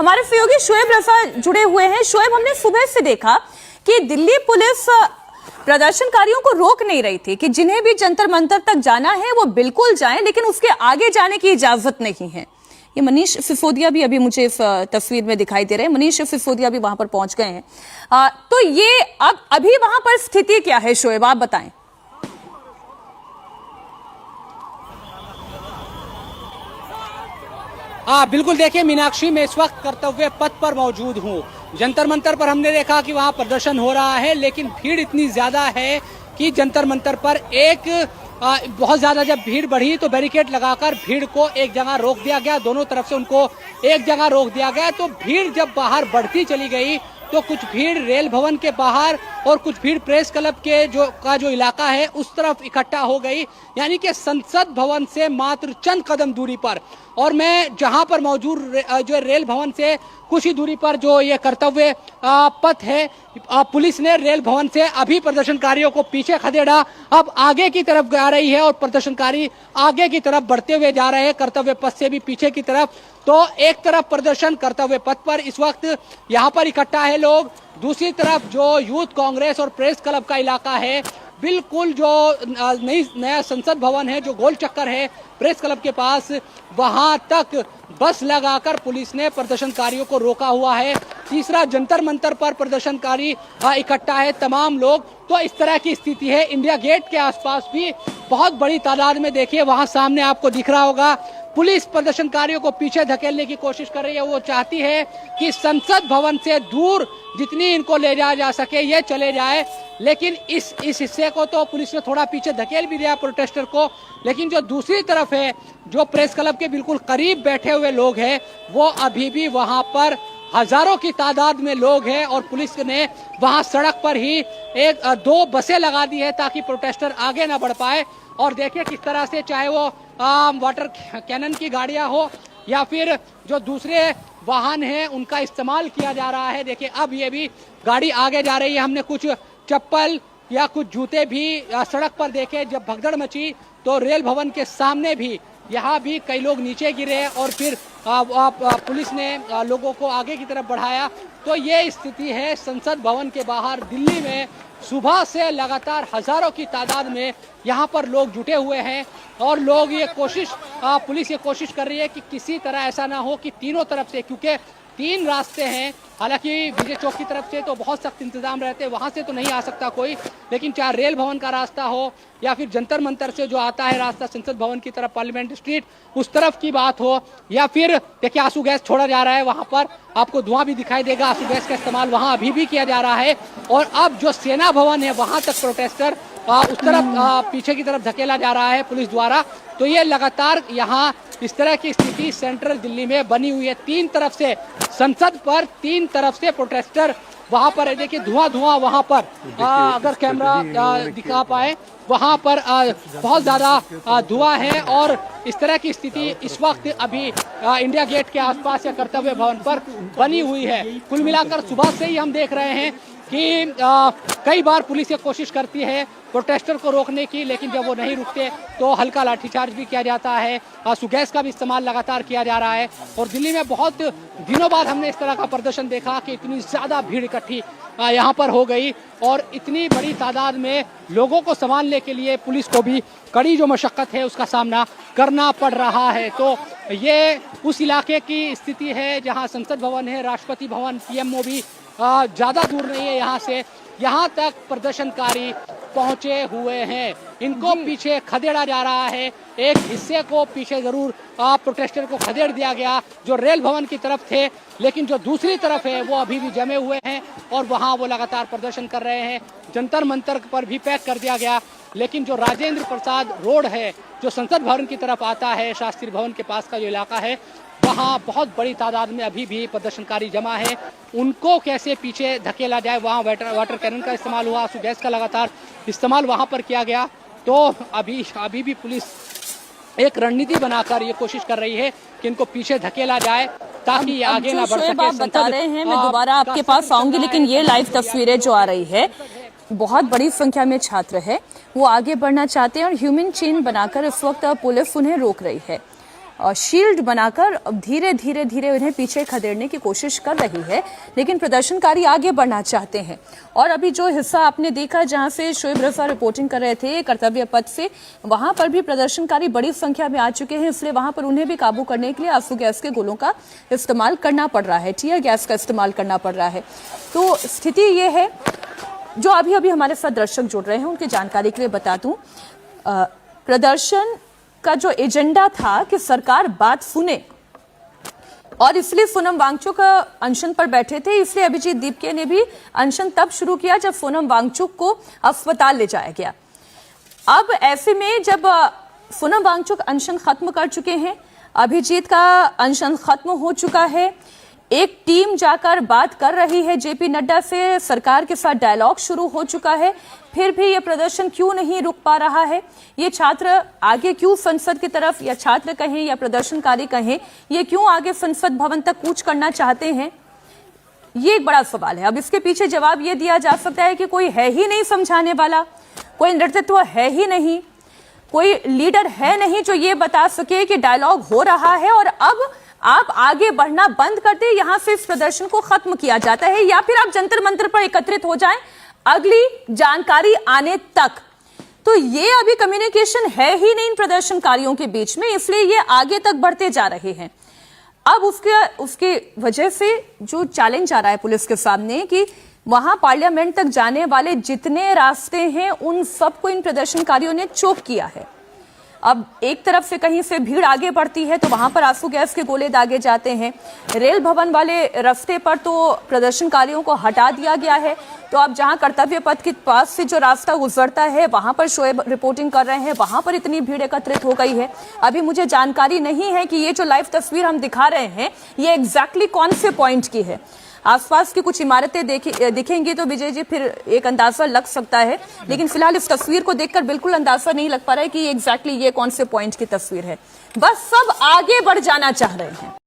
हमारे सहयोगी शोएब रफा जुड़े हुए हैं। शोएब, हमने सुबह से देखा कि दिल्ली पुलिस प्रदर्शनकारियों को रोक नहीं रही थी कि जिन्हें भी जंतर मंतर तक जाना है वो बिल्कुल जाएं, लेकिन उसके आगे जाने की इजाजत नहीं है। ये मनीष सिसोदिया भी अभी मुझे तस्वीर में दिखाई दे रहे हैं। मनीष सिसोदिया भी वहां पर पहुंच गए हैं। तो ये अब अभी वहां पर स्थिति क्या है शोएब, आप बताएं। बिल्कुल, देखिए मीनाक्षी, मैं इस वक्त कर्तव्य पथ पर मौजूद हूँ। जंतर मंतर पर हमने देखा कि वहाँ प्रदर्शन हो रहा है, लेकिन भीड़ इतनी ज्यादा है कि जंतर मंतर पर बहुत ज्यादा जब भीड़ बढ़ी तो बैरिकेड लगाकर भीड़ को एक जगह रोक दिया गया। दोनों तरफ से उनको एक जगह रोक दिया गया। तो भीड़ जब बाहर बढ़ती चली गई तो कुछ भीड़ रेल भवन के बाहर और कुछ भीड़ प्रेस क्लब के जो इलाका है उस तरफ इकट्ठा हो गई, यानी कि संसद भवन से मात्र चंद कदम दूरी पर। और मैं जहां पर मौजूद जो रेल भवन से कुछ ही दूरी पर जो ये कर्तव्य पथ है, पुलिस ने रेल भवन से अभी प्रदर्शनकारियों को पीछे खदेड़ा। अब आगे की तरफ जा रही है और प्रदर्शनकारी आगे की तरफ बढ़ते हुए जा रहे हैं, कर्तव्य पथ से भी पीछे की तरफ। तो एक तरफ प्रदर्शन कर्तव्य पथ पर इस वक्त यहाँ पर इकट्ठा है लोग, दूसरी तरफ जो यूथ कांग्रेस और प्रेस क्लब का इलाका है, बिल्कुल जो नया संसद भवन है, जो गोल चक्कर है प्रेस क्लब के पास, वहां तक बस लगाकर पुलिस ने प्रदर्शनकारियों को रोका हुआ है। तीसरा जंतर मंतर पर प्रदर्शनकारी इकट्ठा है तमाम लोग। तो इस तरह की स्थिति है। इंडिया गेट के आसपास भी बहुत बड़ी तादाद में, देखिए वहां सामने आपको दिख रहा होगा, पुलिस प्रदर्शनकारियों को पीछे धकेलने की कोशिश कर रही है। वो चाहती है कि संसद भवन से दूर जितनी इनको ले जाया जा सके ये चले जाए, लेकिन इस हिस्से को तो पुलिस ने थोड़ा पीछे धकेल भी दिया प्रोटेस्टर को। लेकिन जो दूसरी तरफ है, जो प्रेस क्लब के बिल्कुल करीब बैठे हुए लोग हैं, वो अभी भी वहां पर हजारों की तादाद में लोग हैं और पुलिस ने वहां सड़क पर ही दो बसें लगा दी है ताकि प्रोटेस्टर आगे ना बढ़ पाए। और देखिए किस तरह से, चाहे वो वाटर कैनन की गाड़ियां हो या फिर जो दूसरे वाहन हैं उनका इस्तेमाल किया जा रहा है। देखिए अब ये भी गाड़ी आगे जा रही है। हमने कुछ चप्पल या कुछ जूते भी सड़क पर देखे। जब भगदड़ मची तो रेल भवन के सामने भी, यहाँ भी कई लोग नीचे गिरे और फिर पुलिस ने लोगों को आगे की तरफ बढ़ाया। तो ये स्थिति है संसद भवन के बाहर दिल्ली में। सुबह से लगातार हजारों की तादाद में यहाँ पर लोग जुटे हुए हैं और लोग ये पुलिस ये कोशिश कर रही है कि किसी तरह ऐसा ना हो कि तीनों तरफ से, क्योंकि 3 रास्ते हैं, हालांकि विजय चौक की तरफ से तो बहुत सख्त इंतजाम रहते हैं, वहां से तो नहीं आ सकता कोई, लेकिन चाहे रेल भवन का रास्ता हो या फिर जंतर मंतर से जो आता है रास्ता संसद भवन की तरफ, पार्लियामेंट स्ट्रीट, उस तरफ की बात हो, या फिर देखिए आंसू गैस छोड़ा जा रहा है, वहां पर आपको धुआं भी दिखाई देगा। आंसू गैस का इस्तेमाल वहां अभी भी किया जा रहा है। और अब जो सेना भवन है वहां तक प्रोटेस्टर उस तरफ पीछे की तरफ धकेला जा रहा है पुलिस द्वारा। तो ये लगातार यहाँ इस तरह की स्थिति सेंट्रल दिल्ली में बनी हुई है। 3 तरफ से संसद पर 3 तरफ से प्रोटेस्टर वहां पर है। देखिए धुआं वहां पर, अगर कैमरा दिखा पाए, वहां पर बहुत ज्यादा धुआं है। और इस तरह की स्थिति इस वक्त अभी इंडिया गेट के आसपास या कर्तव्य भवन पर बनी हुई है। कुल मिलाकर सुबह से ही हम देख रहे हैं कि कई बार पुलिस ये कोशिश करती है प्रोटेस्टर को रोकने की, लेकिन जब वो नहीं रुकते तो हल्का लाठीचार्ज भी किया जाता है। आंसू गैस का भी इस्तेमाल लगातार किया जा रहा है। और दिल्ली में बहुत दिनों बाद हमने इस तरह का प्रदर्शन देखा कि इतनी ज्यादा भीड़ इकट्ठी यहाँ पर हो गई और इतनी बड़ी तादाद में लोगों को संभालने के लिए पुलिस को भी कड़ी जो मशक्कत है उसका सामना करना पड़ रहा है। तो ये उस इलाके की स्थिति है जहाँ संसद भवन है, राष्ट्रपति भवन, पीएमओ भी ज्यादा दूर नहीं है यहाँ से। यहाँ तक प्रदर्शनकारी पहुंचे हुए हैं, इनको पीछे खदेड़ा जा रहा है। एक हिस्से को पीछे जरूर प्रोटेस्टर को खदेड़ दिया गया जो रेल भवन की तरफ थे, लेकिन जो दूसरी तरफ है वो अभी भी जमे हुए हैं और वहां वो लगातार प्रदर्शन कर रहे हैं। जंतर मंतर पर भी पैक कर दिया गया, लेकिन जो राजेंद्र प्रसाद रोड है जो संसद भवन की तरफ आता है, शास्त्री भवन के पास का जो इलाका है, वहाँ बहुत बड़ी तादाद में अभी भी प्रदर्शनकारी जमा है। उनको कैसे पीछे धकेला जाए, वहाँ वाटर कैनन का इस्तेमाल हुआ, आंसू गैस का लगातार इस्तेमाल वहाँ पर किया गया। तो अभी भी पुलिस एक रणनीति बनाकर ये कोशिश कर रही है कि इनको पीछे धकेला जाए ताकि ये आगे ना बढ़ सके। आप बता रहे हैं, मैं दोबारा आपके पास आऊंगी, लेकिन ये लाइव तस्वीरें जो आ रही है, बहुत बड़ी संख्या में छात्र है, वो आगे बढ़ना चाहते हैं और ह्यूमन चेन बनाकर इस वक्त पुलिस उन्हें रोक रही है। शील्ड बनाकर अब धीरे धीरे धीरे उन्हें पीछे खदेड़ने की कोशिश कर रही है, लेकिन प्रदर्शनकारी आगे बढ़ना चाहते हैं। और अभी जो हिस्सा आपने देखा जहां से शोएब रजा रिपोर्टिंग कर रहे थे कर्तव्य पथ से, वहां पर भी प्रदर्शनकारी बड़ी संख्या में आ चुके हैं, इसलिए वहां पर उन्हें भी काबू करने के लिए आंसू गैस के गोलों का इस्तेमाल करना पड़ रहा है, टीयर गैस का इस्तेमाल करना पड़ रहा है। तो स्थिति ये है, जो अभी अभी हमारे साथ दर्शक जुड़ रहे हैं उनकी जानकारी के लिए बता दूं, प्रदर्शन का जो एजेंडा था कि सरकार बात सुने, और इसलिए सोनम वांगचुक अनशन पर बैठे थे, इसलिए अभिजीत दीपके ने भी अनशन तब शुरू किया जब सोनम वांगचुक को अस्पताल ले जाया गया। अब ऐसे में जब सोनम वांगचुक अनशन खत्म कर चुके हैं, अभिजीत का अनशन खत्म हो चुका है, एक टीम जाकर बात कर रही है जेपी नड्डा से, सरकार के साथ डायलॉग शुरू हो चुका है, फिर भी ये प्रदर्शन क्यों नहीं रुक पा रहा है? ये छात्र आगे क्यों संसद की तरफ, या छात्र कहें या प्रदर्शनकारी कहें, ये क्यों आगे संसद भवन तक कूच करना चाहते हैं? ये एक बड़ा सवाल है। अब इसके पीछे जवाब ये दिया जा सकता है कि कोई है ही नहीं समझाने वाला, कोई नेतृत्व है ही नहीं, कोई लीडर है नहीं जो ये बता सके कि डायलॉग हो रहा है और अब आप आगे बढ़ना बंद करते, यहां से इस प्रदर्शन को खत्म किया जाता है, या फिर आप जंतर मंतर पर एकत्रित हो जाएं अगली जानकारी आने तक। तो ये अभी कम्युनिकेशन है ही नहीं इन प्रदर्शनकारियों के बीच में, इसलिए ये आगे तक बढ़ते जा रहे हैं। अब उसके वजह से जो चैलेंज आ रहा है पुलिस के सामने कि वहां पार्लियामेंट तक जाने वाले जितने रास्ते हैं उन सबको इन प्रदर्शनकारियों ने चोक किया है। अब एक तरफ से कहीं से भीड़ आगे बढ़ती है तो वहां पर आंसू गैस के गोले दागे जाते हैं, रेल भवन वाले रास्ते पर तो प्रदर्शनकारियों को हटा दिया गया है। तो अब जहां कर्तव्य पथ के पास से जो रास्ता गुजरता है वहां पर शोएब रिपोर्टिंग कर रहे हैं, वहां पर इतनी भीड़ एकत्रित हो गई है। अभी मुझे जानकारी नहीं है कि ये जो लाइव तस्वीर हम दिखा रहे हैं ये एग्जैक्टली कौन से पॉइंट की है। आसपास की कुछ इमारतें दिखेंगी तो विजय जी फिर एक अंदाजा लग सकता है, लेकिन फिलहाल इस तस्वीर को देखकर बिल्कुल अंदाजा नहीं लग पा रहा है कि एग्जैक्टली ये कौन से पॉइंट की तस्वीर है। बस सब आगे बढ़ जाना चाह रहे हैं।